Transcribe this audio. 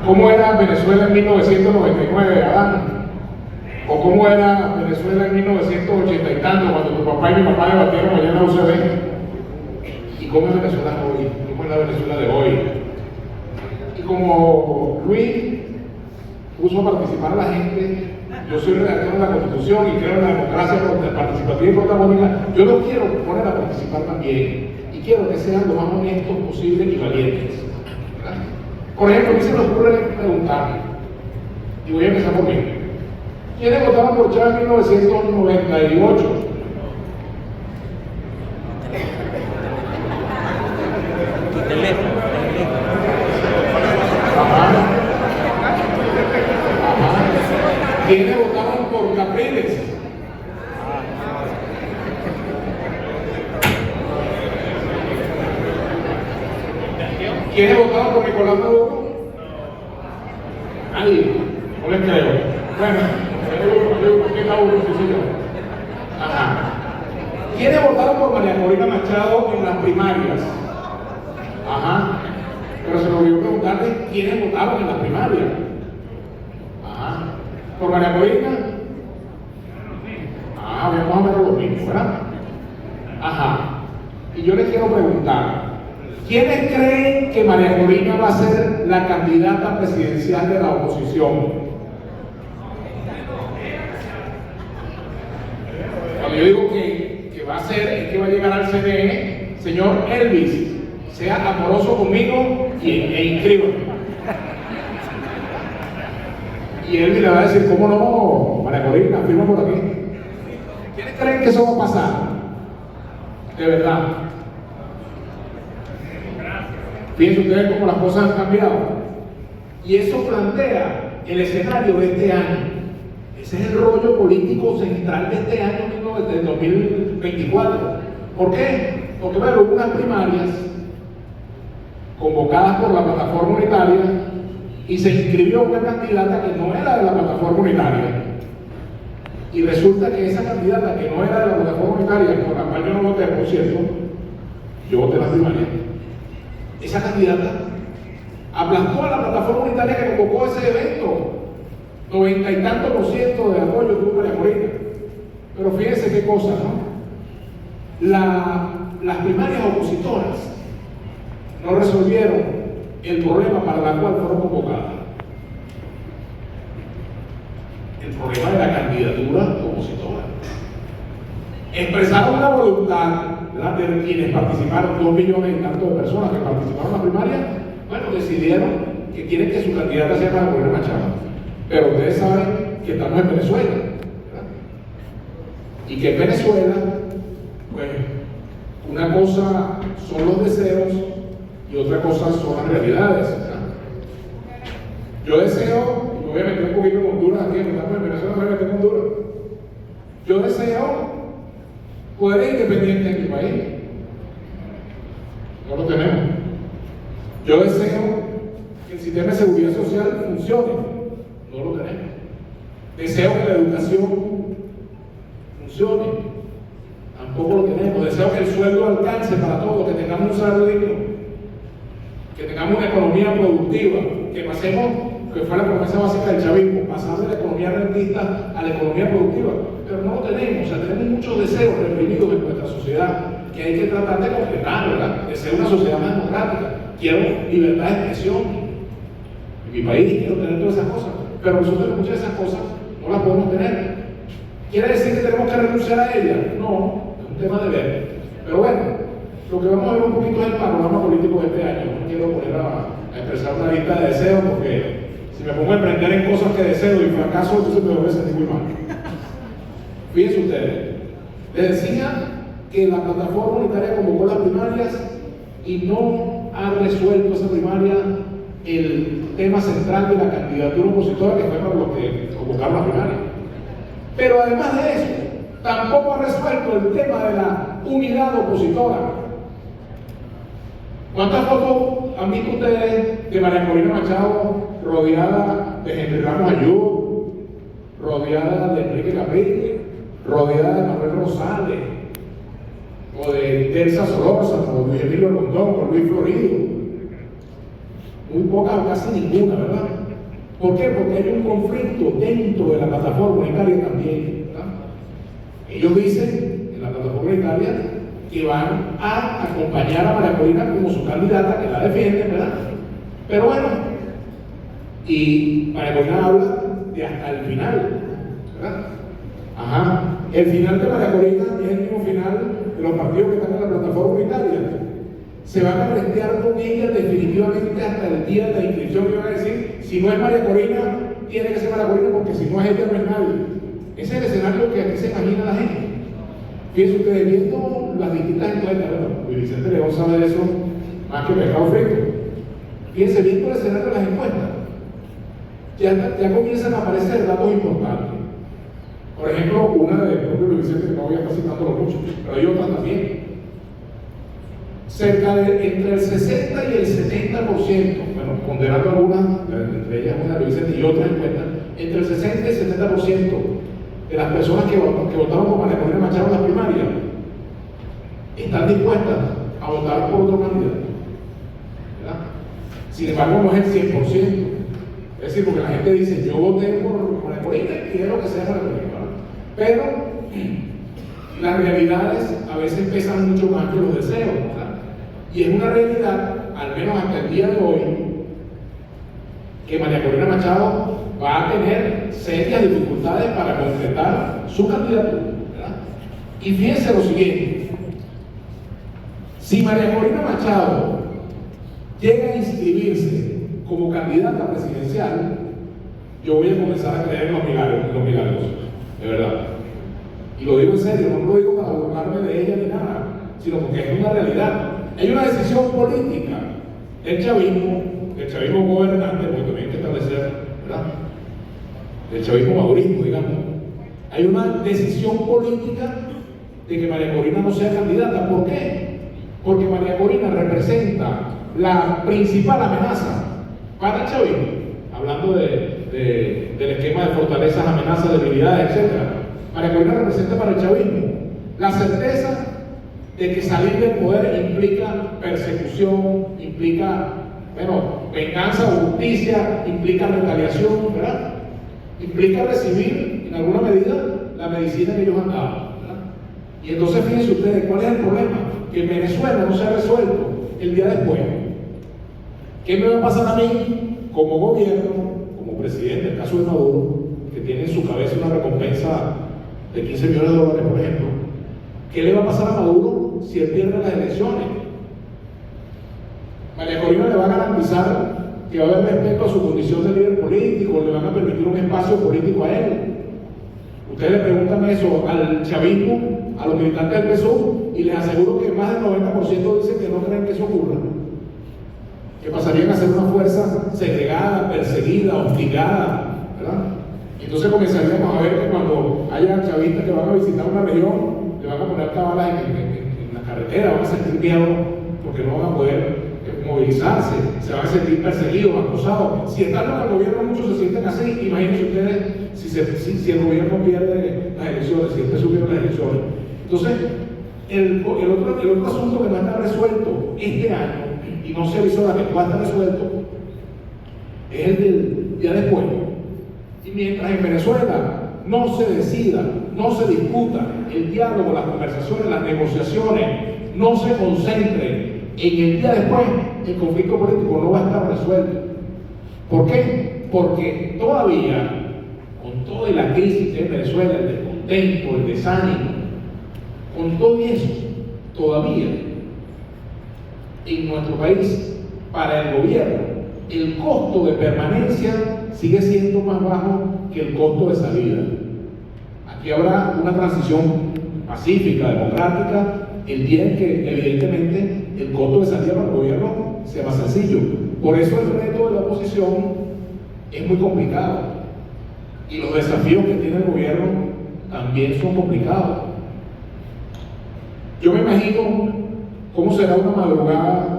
¿Cómo era Venezuela en 1999, Adán? ¿O cómo era Venezuela en 1980 y tanto, cuando tu papá y mi papá debatieron allá en la UCB? ¿Y cómo es Venezuela hoy? ¿Cómo es la Venezuela de hoy? Y como Luis puso a participar a la gente, yo soy redactor de la Constitución y creo en la democracia participativa y protagónica, yo los quiero poner a participar también y quiero que sean lo más honestos posible y valientes. ¿Verdad? Por ejemplo, a mí se me ocurre preguntar, y voy a empezar por mí. ¿Quiénes votaron por Chávez en 1998? ¿Quiénes votaron por Capriles? ¿Quiénes votaron por Nicolás Maduro? Nadie, no les creo. Bueno, ¿quién es Maduro? Sí, señor. Ajá. ¿Quiénes votaron por María Corina Machado en las primarias? Ajá. Pero se me olvidó preguntarle quiénes votaron en las primarias. Ajá. ¿Por María Corina? Ah, vamos a ver lo mismo, ¿verdad? Ajá. Y yo les quiero preguntar, ¿quiénes creen que María Corina va a ser la candidata presidencial de la oposición? Cuando yo digo que va a ser, es que va a llegar al CNE, señor Elvis, sea amoroso conmigo e inscríbame. Y Elvis le va a decir, ¿cómo no, María Corina? Firma por aquí. ¿Quiénes creen que eso va a pasar? De verdad. Fíjense ustedes cómo las cosas han cambiado. Y eso plantea el escenario de este año. Ese es el rollo político central de este año mismo, desde 2024. ¿Por qué? Porque bueno, hubo unas primarias convocadas por la plataforma unitaria y se inscribió una candidata que no era de la plataforma unitaria. Y resulta que esa candidata que no era de la plataforma unitaria, por la cual yo no voté, por cierto, yo voté en la primaria, esa candidata aplastó a la plataforma unitaria que convocó ese evento. 90 y tanto % de apoyo tuvo María Corina. Pero fíjense qué cosa, ¿no? Las primarias opositoras no resolvieron el problema para el cual fueron convocadas. El problema de la candidatura opositora. Expresaron la voluntad, ¿verdad?, de quienes participaron, 2 millones y tanto de personas que participaron en la primaria, bueno, decidieron que quieren que su candidata sea María Corina Machado. Pero ustedes saben que estamos en Venezuela, ¿verdad? Y que en Venezuela, pues, una cosa son los deseos y otra cosa son las realidades, ¿verdad? Yo deseo, y me voy a meter un poquito en Honduras aquí, estamos en Venezuela, me voy a meter en Honduras. Yo deseo poder ser independiente en mi país. No lo tenemos. Yo deseo que el sistema de seguridad social funcione. No lo tenemos. Deseo que la educación funcione. Tampoco lo tenemos. Deseo que el sueldo alcance para todos, que tengamos un salario digno, que tengamos una economía productiva, que pasemos, que fue la promesa básica del chavismo, pasar de la economía rentista a la economía productiva. Pero no lo tenemos. O sea, tenemos muchos deseos reprimidos en nuestra sociedad que hay que tratar de completar, ¿verdad? De ser una sociedad más democrática. Quiero libertad de expresión en mi país, quiero tener todas esas cosas. Pero nosotros muchas de esas cosas no las podemos tener. ¿Quiere decir que tenemos que renunciar a ellas? No, es un tema de ver. Pero bueno, lo que vamos a ver un poquito es el panorama político de este año. No quiero poner a expresar una lista de deseos porque si me pongo a emprender en cosas que deseo y fracaso, entonces me voy a sentir muy mal. Fíjense ustedes, les decía que la plataforma unitaria convocó las primarias y no ha resuelto esa primaria el tema central de la candidatura opositora, que fue para lo que convocaron la primaria. Pero además de eso, tampoco ha resuelto el tema de la unidad opositora. ¿Cuántas fotos han visto ustedes de María Corina Machado rodeada de Henry Ramos Ayub, rodeada de Enrique Capriles, rodeada de Manuel Rosales, o de Delsa Solórzano, o Luis Emilio Rondón, o Luis Florido? muy pocas o casi ninguna, ¿verdad? ¿Por qué? Porque hay un conflicto dentro de la plataforma unitaria también, ¿verdad? Ellos dicen en la plataforma unitaria que van a acompañar a María Corina como su candidata, que la defienden, ¿verdad? Pero bueno, y María Corina habla de hasta el final, ¿verdad? Ajá, el final de María Corina es el mismo final de los partidos que están en la plataforma unitaria. Se van a prestear con ella definitivamente hasta el día de la inscripción, que van a decir, si no es María Corina, tiene que ser María Corina, porque si no es ella, no es nadie. Ese es el escenario que aquí se imagina la gente. Fíjense ustedes, viendo las distintas encuestas, bueno, Luis Vicente León sabe de eso más que pescado frito. Fíjense, viendo el escenario de las encuestas, ya comienzan a aparecer datos importantes. Por ejemplo, una de propio Luis Vicente, que no voy a estar citándolo mucho, pero hay otras también. Cerca de entre el 60 y el 70%, bueno, ponderando algunas, entre ellas una de Luis Vicente y otras encuestas, entre el 60 y el 70% de las personas que votaron por María Corina Machado en las primarias están dispuestas a votar por otro candidato, ¿verdad? Sin embargo, no es el 100%. Es decir, porque la gente dice, yo voté por María Corina y quiero que sea María Corina, ¿verdad? Pero las realidades a veces pesan mucho más que los deseos, ¿verdad? Y es una realidad, al menos hasta el día de hoy, que María Corina Machado va a tener serias dificultades para concretar su candidatura, ¿verdad? Y fíjense lo siguiente: si María Corina Machado llega a inscribirse como candidata presidencial, yo voy a comenzar a creer en los milagros, de verdad. Y lo digo en serio, no lo digo para burlarme de ella ni nada, sino porque es una realidad. Hay una decisión política del chavismo gobernante, porque también hay que establecer, ¿verdad? Del chavismo madurismo, digamos. Hay una decisión política de que María Corina no sea candidata. ¿Por qué? Porque María Corina representa la principal amenaza para el chavismo, hablando del esquema de fortalezas, amenazas, debilidades, etc. María Corina representa para el chavismo la certeza de que salir del poder implica persecución, implica, bueno, venganza o justicia, implica retaliación, ¿verdad? Implica recibir, en alguna medida, la medicina que ellos han dado, ¿verdad? Y entonces fíjense ustedes, ¿cuál es el problema? Que en Venezuela no se ha resuelto el día después. ¿Qué me va a pasar a mí como gobierno, como presidente, en el caso de Maduro, que tiene en su cabeza una recompensa de $15 millones, por ejemplo? ¿Qué le va a pasar a Maduro si él pierde las elecciones? María Corina le va a garantizar que va a haber respeto a su condición de líder político, le van a permitir un espacio político a él. Ustedes le preguntan eso al chavismo, a los militantes del PSUV, y les aseguro que más del 90% dicen que no creen que eso ocurra, que pasarían a ser una fuerza segregada, perseguida, hostigada, ¿verdad? Y entonces comenzaríamos a ver que cuando haya chavistas que van a visitar una región, le van a poner cabalas en la carretera, van a sentir miedo porque no van a poder movilizarse, se van a sentir perseguidos, acosados. Si están en el gobierno, muchos se sienten así. Imagínense ustedes si el gobierno pierde las elecciones, si el PSUV pierde las elecciones. Entonces, el otro asunto que no está resuelto este año, y no se avisó la que va a estar resuelto, es el del día después. Y mientras en Venezuela no se decida, no se discuta el diálogo, las conversaciones, las negociaciones, no se concentre en el día después, el conflicto político no va a estar resuelto. ¿Por qué? Porque todavía, con toda la crisis que hay en Venezuela, el descontento, el desánimo, con todo eso, todavía en nuestro país, para el gobierno, el costo de permanencia sigue siendo más bajo que el costo de salida. Aquí habrá una transición pacífica, democrática, el día en que evidentemente el costo de salida para el gobierno sea más sencillo. Por eso el reto de la oposición es muy complicado y los desafíos que tiene el gobierno también son complicados. Yo me imagino cómo será una madrugada